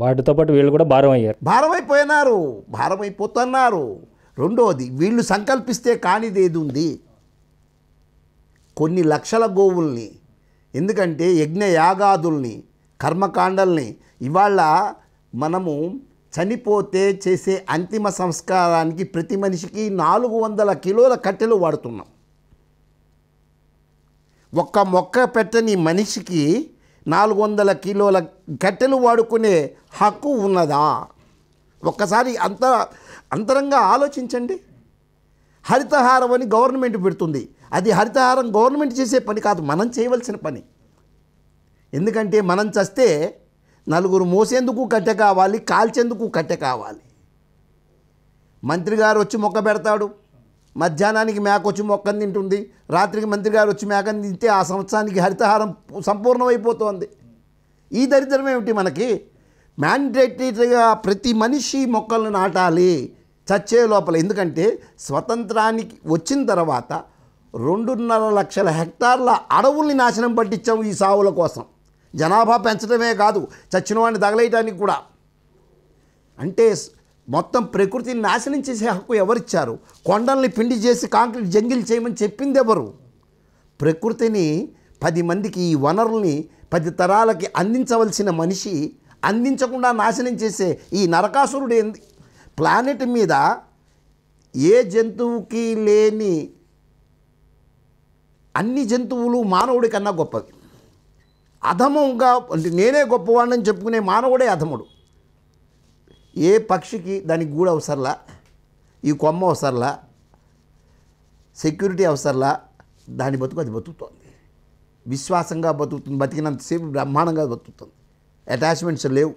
వాటితో పాటు వీళ్ళు కూడా భారం అయ్యారు, భారమైపోతున్నారు. రెండోది, వీళ్ళు సంకల్పిస్తే కానిదేది ఉంది? కొన్ని లక్షల గోవుల్ని, ఎందుకంటే యజ్ఞ యాగాదుల్ని, కర్మకాండల్ని ఇవాళ మనము చనిపోతే చేసే అంతిమ సంస్కారానికి ప్రతి మనిషికి 400 కిలోల కట్టెలు వాడుతున్నాం. ఒక్క మొక్క పెట్టని మనిషికి 400 కిలోల కట్టెలు వాడుకునే హక్కు ఉన్నదా? ఒక్కసారి అంతరంగా ఆలోచించండి. హరితహారం అని గవర్నమెంట్ పెడుతుంది. అది హరితహారం గవర్నమెంట్ చేసే పని కాదు, మనం చేయవలసిన పని. ఎందుకంటే మనం చస్తే నలుగురు మోసేందుకు కట్టె కావాలి, కాల్చేందుకు కట్టె కావాలి. మంత్రి గారు వచ్చి మొక్క పెడతాడు, మధ్యాహ్నానికి మేక వచ్చి మొక్కని తింటుంది, రాత్రికి మంత్రి గారు వచ్చి మేకని తింటే ఆ సంవత్సరానికి హరితహారం సంపూర్ణమైపోతుంది. ఈ దరిద్రం ఏమిటి మనకి? మ్యాండేటరీగా ప్రతి మనిషి మొక్కలను నాటాలి చచ్చే లోపల. ఎందుకంటే స్వతంత్రానికి వచ్చిన తర్వాత 2.5 లక్షల హెక్టార్ల అడవుల్ని నాశనం పట్టించాము ఈ సావుల కోసం. జనాభా పెంచడమే కాదు, చచ్చిన వాడిని తగలేయటానికి కూడా. అంటే మొత్తం ప్రకృతిని నాశనం చేసే హక్కు ఎవరిచ్చారు? కొండల్ని పిండి చేసి కాంక్రీట్ జంగిల్ చేయమని చెప్పింది ఎవరు? ప్రకృతిని 10 మందికి, ఈ వనరుల్ని 10 తరాలకి అందించవలసిన మనిషి అందించకుండా నాశనం చేసే ఈ నరకాసురుడు ఏంది? ప్లానెట్ మీద ఏ జంతువుకి లేని అన్ని జంతువులు మానవుడి కన్నా గొప్పవి. అధమంగా అంటే నేనే గొప్పవాడిని చెప్పుకునే మానవుడే అధముడు. ఏ పక్షికి దానికి గూడు అవసరంలా, ఈ కొమ్మ అవసరంలా, సెక్యూరిటీ అవసరంలా, దాని బతుకు అది బతుకుతోంది. విశ్వాసంగా బతుకుతుంది, బతికినంతసేపు బ్రహ్మాండంగా బతుకుతుంది. అటాచ్మెంట్స్ లేవు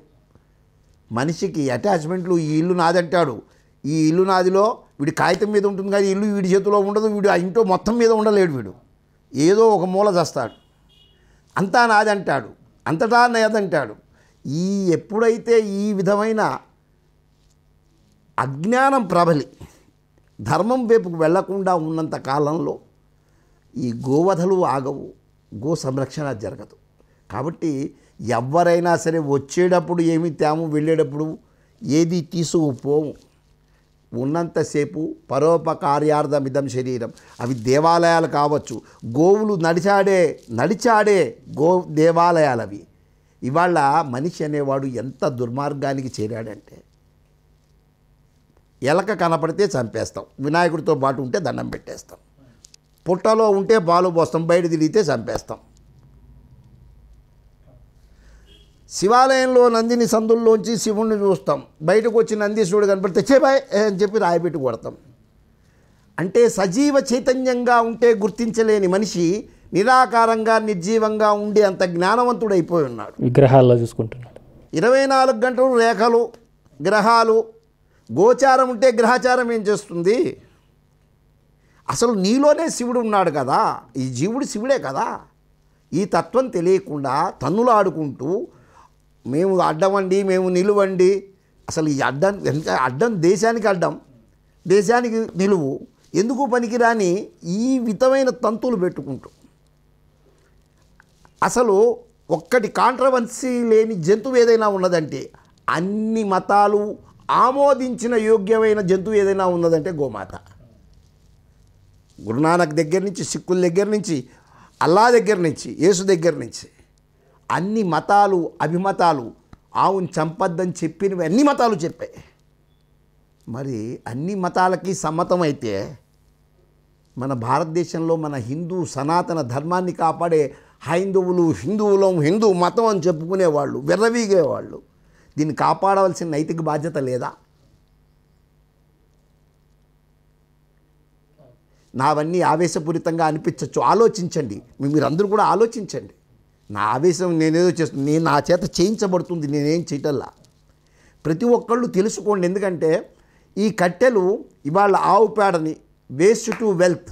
మనిషికి. అటాచ్మెంట్లు ఈ ఇల్లు నాదంటాడు, ఈ ఇల్లు నాదిలో వీడి కాగితం మీద ఉంటుంది కానీ ఇల్లు వీడి చేతిలో ఉండదు. వీడు ఆ ఇంట్లో మొత్తం మీద ఉండలేడు. వీడు ఏదో ఒక మూల చేస్తాడు. అంతా నాదంటాడు, అంతటా నాదంటాడు. ఎప్పుడైతే ఈ విధమైన అజ్ఞానం ప్రబలి ధర్మం వైపుకు వెళ్లకుండా ఉన్నంత కాలంలో ఈ గోవధలు ఆగవు, గో సంరక్షణ జరగదు. కాబట్టి ఎవరైనా సరే వచ్చేటప్పుడు ఏమి తేము, వెళ్ళేటప్పుడు ఏది తీసుకుపోము. ఉన్నంతసేపు పరోపకార్యార్థమిదం శరీరం. అవి దేవాలయాలు కావచ్చు, గోవులు నడిచాడే గో దేవాలయాలు అవి. ఇవాళ మనిషి అనేవాడు ఎంత దుర్మార్గానికి చేరాడంటే, ఎలక కనపడితే చంపేస్తాం, వినాయకుడితో పాటు ఉంటే దండం పెట్టేస్తాం, పుట్టలో ఉంటే పాలు పోస్తాం, బయట తిరిగితే చంపేస్తాం. శివాలయంలో నందిని సందుల్లోంచి శివుణ్ణి చూస్తాం, బయటకు వచ్చి నందీశ్వరుడు కనపడితే చేబాయ్ అని చెప్పి రాయిపెట్టి కొడతాం. అంటే సజీవ చైతన్యంగా ఉంటే గుర్తించలేని మనిషి నిరాకారంగా నిర్జీవంగా ఉండే అంత జ్ఞానవంతుడు అయిపోయి ఉన్నాడు. విగ్రహాల్లో చూసుకుంటున్నాడు. 24 గంటలు రేఖలు, గ్రహాలు, గోచారం ఉంటే గ్రహచారం ఏం చేస్తుంది? అసలు నీలోనే శివుడు ఉన్నాడు కదా, ఈ జీవుడు శివుడే కదా. ఈ తత్వం తెలియకుండా తన్నులాడుకుంటూ మేము అడ్డమండి, మేము నిలువండి. అసలు ఈ అడ్డం దేశానికి అడ్డం, దేశానికి నిలువు, ఎందుకు పనికిరాని ఈ విధమైన తంతులు పెట్టుకుంటూ అసలు ఒక్కటి కాంట్రవర్సీ లేని జంతువు ఏదైనా ఉన్నదంటే, అన్ని మతాలు ఆమోదించిన యోగ్యమైన జంతువు ఏదైనా ఉన్నదంటే గోమాత. గురునానక్ దగ్గర నుంచి, సిక్కుల దగ్గర నుంచి, అల్లా దగ్గర నుంచి, యేసు దగ్గర నుంచి అన్ని మతాలు, అభిమతాలు ఆవును చంపద్దని చెప్పినవి అన్ని మతాలు చెప్పాయి. మరి అన్ని మతాలకి సమ్మతమైతే మన భారతదేశంలో మన హిందూ సనాతన ధర్మాన్ని కాపాడే హైందవులు, హిందూ మతం అని చెప్పుకునేవాళ్ళు, విర్రవీగేవాళ్ళు, దీన్ని కాపాడవలసిన నైతిక బాధ్యత లేదా? నావన్నీ ఆవేశపూరితంగా అనిపించవచ్చు, ఆలోచించండి. మీరందరూ కూడా ఆలోచించండి. నా ఆవేశం నేనేదో చేస్తుంది, నా చేత చేయించబడుతుంది, నేనేం చేయటల్లా. ప్రతి ఒక్కళ్ళు తెలుసుకోండి. ఎందుకంటే ఈ కట్టెలు ఇవాళ ఆవు పేడని వేస్ట్ టు వెల్త్,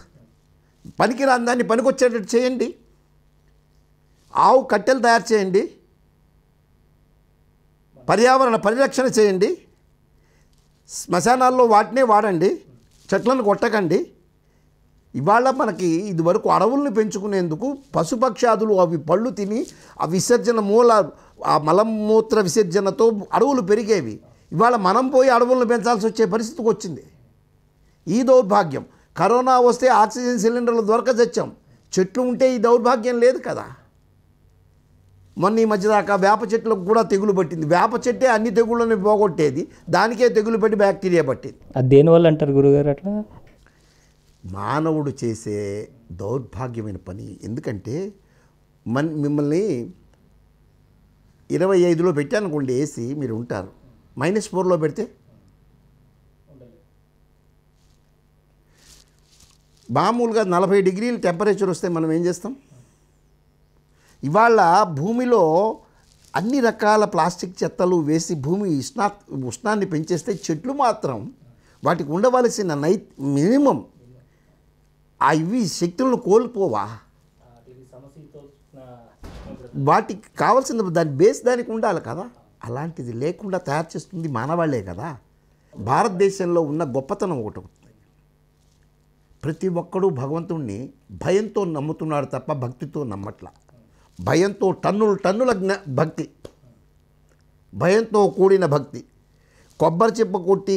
పనికిరాని దాన్ని పనికొచ్చేటట్టు చేయండి. ఆవు కట్టెలు తయారు చేయండి, పర్యావరణ పరిరక్షణ చేయండి, శ్మశానాల్లో వాటినే వాడండి, చెట్లను కొట్టకండి. ఇవాళ మనకి ఇదివరకు అడవుల్ని పెంచుకునేందుకు పశుపక్షాదులు అవి పళ్ళు తిని ఆ విసర్జన ఆ మలమూత్ర విసర్జనతో అడవులు పెరిగేవి. ఇవాళ మనం పోయి అడవులను పెంచాల్సి వచ్చే పరిస్థితికి వచ్చింది. ఈ దౌర్భాగ్యం. కరోనా వస్తే ఆక్సిజన్ సిలిండర్లు దొరకచచ్చాం. చెట్లు ఉంటే ఈ దౌర్భాగ్యం లేదు కదా. మొన్న ఈ మధ్యదాకా వేప చెట్లకు కూడా తెగులు పట్టింది. వేప చెట్టే అన్ని తెగుళ్ళని పోగొట్టేది, దానికే తెగులు పట్టి బ్యాక్టీరియా పట్టింది. అది దేనివల్ల అంటారు గురుగారు అట్లా? మానవుడు చేసే దౌర్భాగ్యమైన పని. ఎందుకంటే మిమ్మల్ని 25లో పెట్టానుకోండి ఏసీ, మీరు ఉంటారు. -4లో పెడితే మామూలుగా 40 డిగ్రీల టెంపరేచర్ వస్తే మనం ఏం చేస్తాం? ఇవాళ భూమిలో అన్ని రకాల ప్లాస్టిక్ చెత్తలు వేసి భూమి ఉష్ణాన్ని పెంచేస్తే చెట్లు మాత్రం వాటికి ఉండవలసిన మినిమం ఇవి శక్తులను కోల్పోవా? వాటికి కావాల్సిన దాని బేస్ దానికి ఉండాలి కదా. అలాంటిది లేకుండా తయారు చేస్తుంది మానవాళ్లే కదా. భారతదేశంలో ఉన్న గొప్పతనం ఒకటి ఉంది. ప్రతి ఒక్కడూ భగవంతుణ్ణి భయంతో నమ్ముతున్నాడు తప్ప భక్తితో నమ్మట్ల. భయంతో టన్నుల భక్తి, భయంతో కూడిన భక్తి. కొబ్బరి చెప్ప కొట్టి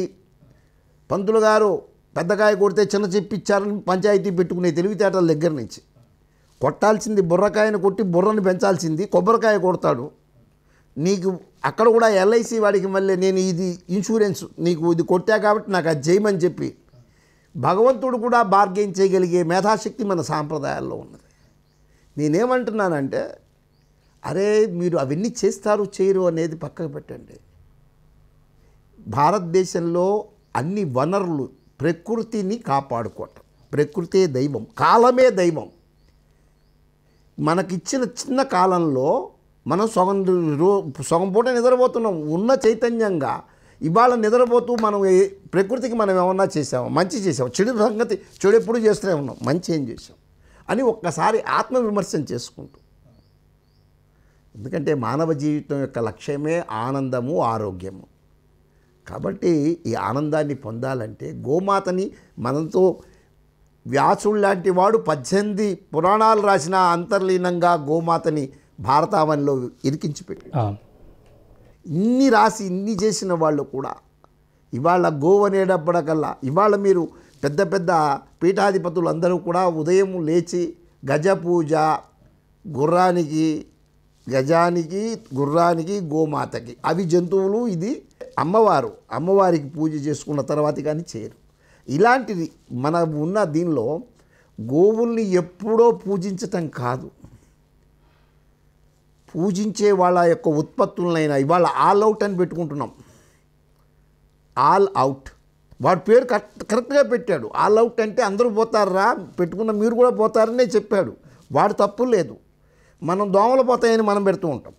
పంతులు గారు పెద్దకాయ కొడితే చిన్న చెప్పి ఇచ్చారని పంచాయతీ పెట్టుకునే తెలివితేటల దగ్గర నుంచి, కొట్టాల్సింది బుర్రకాయను కొట్టి బుర్రని పెంచాల్సింది కొబ్బరికాయ కొడతాడు. నీకు అక్కడ కూడా ఎల్ఐసి వాడికి మళ్ళీ నేను ఇది ఇన్సూరెన్స్ నీకు ఇది కొట్టా కాబట్టి నాకు అది చేయమని చెప్పి భగవంతుడు కూడా బార్గెయిన్ చేయగలిగే మేధాశక్తి మన సాంప్రదాయాల్లో ఉన్నది. నేనేమంటున్నానంటే, అరే మీరు అవన్నీ చేస్తారు చేయరు అనేది పక్కకు పెట్టండి. భారతదేశంలో అన్ని వనరులు ప్రకృతిని కాపాడుకోవటం. ప్రకృతే దైవం, కాలమే దైవం. మనకిచ్చిన చిన్న కాలంలో మనం సగం పూట నిద్రపోతున్నాం ఉన్న చైతన్యంగా. ఇవాళ నిద్రపోతూ మనం ప్రకృతికి మనం ఏమన్నా చేసాము? మంచి చేసాము. చెడు సంగతి చెడు ఎప్పుడు చేస్తూనే ఉన్నాం, మంచి ఏం చేసాం అని ఒక్కసారి ఆత్మవిమర్శన చేసుకుంటూ. ఎందుకంటే మానవ జీవితం యొక్క లక్ష్యమే ఆనందము, ఆరోగ్యము. కాబట్టి ఈ ఆనందాన్ని పొందాలంటే గోమాతని మనతో వ్యాసుడు లాంటి వాడు 18 పురాణాలు రాసిన అంతర్లీనంగా గోమాతని భారతావనిలో ఇరికించిపెట్టి ఇన్ని రాసి ఇన్ని చేసిన వాళ్ళు కూడా ఇవాళ గోవు అనేటప్పటికల్లా ఇవాళ మీరు పెద్ద పెద్ద పీఠాధిపతులు అందరూ కూడా ఉదయం లేచి గజ పూజ, గజానికి గుర్రానికి గోమాతకి, అవి జంతువులు, ఇది అమ్మవారికి పూజ చేసుకున్న తర్వాత కానీ చేయరు. ఇలాంటిది మన ఉన్న దీనిలో గోవుల్ని ఎప్పుడో పూజించటం కాదు, పూజించే వాళ్ళ యొక్క ఉత్పత్తులనైనా ఇవాళ ఆల్ అవుట్ అని పెట్టుకుంటున్నాం. ఆల్ అవుట్ వాడి పేరు కరెక్ట్గా పెట్టాడు. ఆల్ అవుట్ అంటే అందరూ పోతారా, పెట్టుకున్న మీరు కూడా పోతారనే చెప్పాడు. వాడు తప్పు లేదు. మనం దోమలు పోతాయని మనం పెడుతూ ఉంటాం.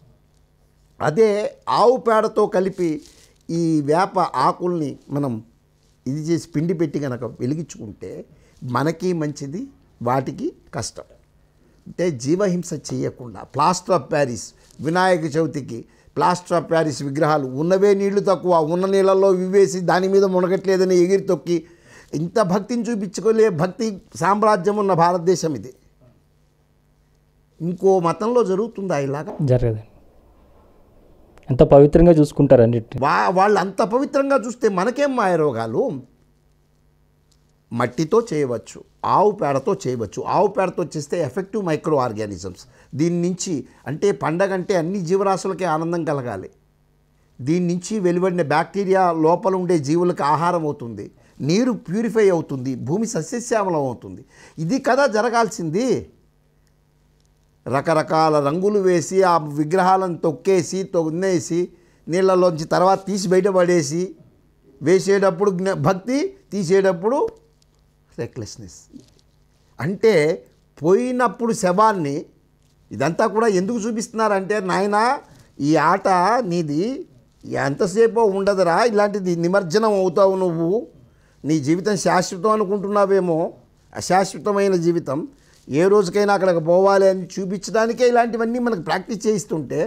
అదే ఆవు పేడతో కలిపి ఈ వేప ఆకుల్ని మనం ఇది చేసి పిండి పెట్టి కనుక వెలిగించుకుంటే మనకి మంచిది, వాటికి కష్టం. అంటే జీవహింస చేయకుండా ప్లాస్టర్ ఆఫ్ ప్యారిస్ వినాయక చవితికి ప్లాస్టర్ ఆఫ్ ప్యారిస్ విగ్రహాలు ఉన్నవే నీళ్లు తక్కువ, ఉన్న నీళ్ళల్లో వివేసి దాని మీద మునగట్లేదని ఎగిరి తొక్కి ఇంత భక్తిని చూపించుకోలే భక్తి సామ్రాజ్యం ఉన్న భారతదేశం ఇది. ఇంకో మతంలో జరుగుతుందా ఇలాగా? జరగదు. ఎంత పవిత్రంగా చూసుకుంటారు అన్నిటిని. వాళ్ళు అంత పవిత్రంగా చూస్తే మనకేం మాయ రోగాలు? మట్టితో చేయవచ్చు, ఆవు పేడతో చేయవచ్చు. ఆవు పేడతో చేస్తే ఎఫెక్టివ్ మైక్రో ఆర్గానిజమ్స్. దీని నుంచి అంటే పండగ అంటే అన్ని జీవరాశులకి ఆనందం కలగాలి. దీని నుంచి వెలువడిన బ్యాక్టీరియా లోపల ఉండే జీవులకు ఆహారం అవుతుంది, నీరు ప్యూరిఫై అవుతుంది, భూమి సస్యశ్యామలం అవుతుంది. ఇది కదా జరగాల్సింది. రకరకాల రంగులు వేసి ఆ విగ్రహాలను తొక్కేసి తొన్నేసి నీళ్ళలోంచి తర్వాత తీసి బయటపడేసి వేసేటప్పుడు భక్తి, తీసేటప్పుడు రెక్లెస్నెస్. అంటే పోయినప్పుడు శవాన్ని ఇదంతా కూడా ఎందుకు చూపిస్తున్నారంటే, నాయనా ఈ ఆట నీది ఎంతసేపో ఉండదురా, ఇలాంటిది నిమజ్జనం అవుతావు నువ్వు, నీ జీవితం శాశ్వతం అనుకుంటున్నావేమో, అశాశ్వతమైన జీవితం, ఏ రోజుకైనా అక్కడికి పోవాలి అని చూపించడానికే ఇలాంటివన్నీ మనకు ప్రాక్టీస్ చేయిస్తుంటే,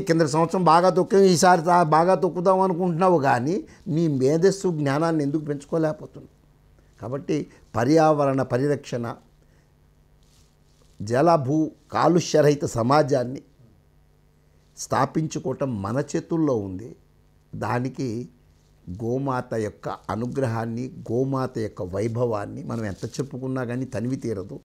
కింద సంవత్సరం బాగా తొక్కాం ఈసారి బాగా తొక్కుదాం అనుకుంటున్నావు కానీ నీ మేధస్సు జ్ఞానాన్ని ఎందుకు పెంచుకోలేకపోతున్నావు? కాబట్టి పర్యావరణ పరిరక్షణ, జల భూ కాలుష్యరహిత సమాజాన్ని స్థాపించుకోవటం మన చేతుల్లో ఉంది. దానికి గోమాత యొక్క అనుగ్రహాన్ని, గోమాత యొక్క వైభవాన్ని మనం ఎంత చెప్పుకున్నా కానీ తనివి తీరదు.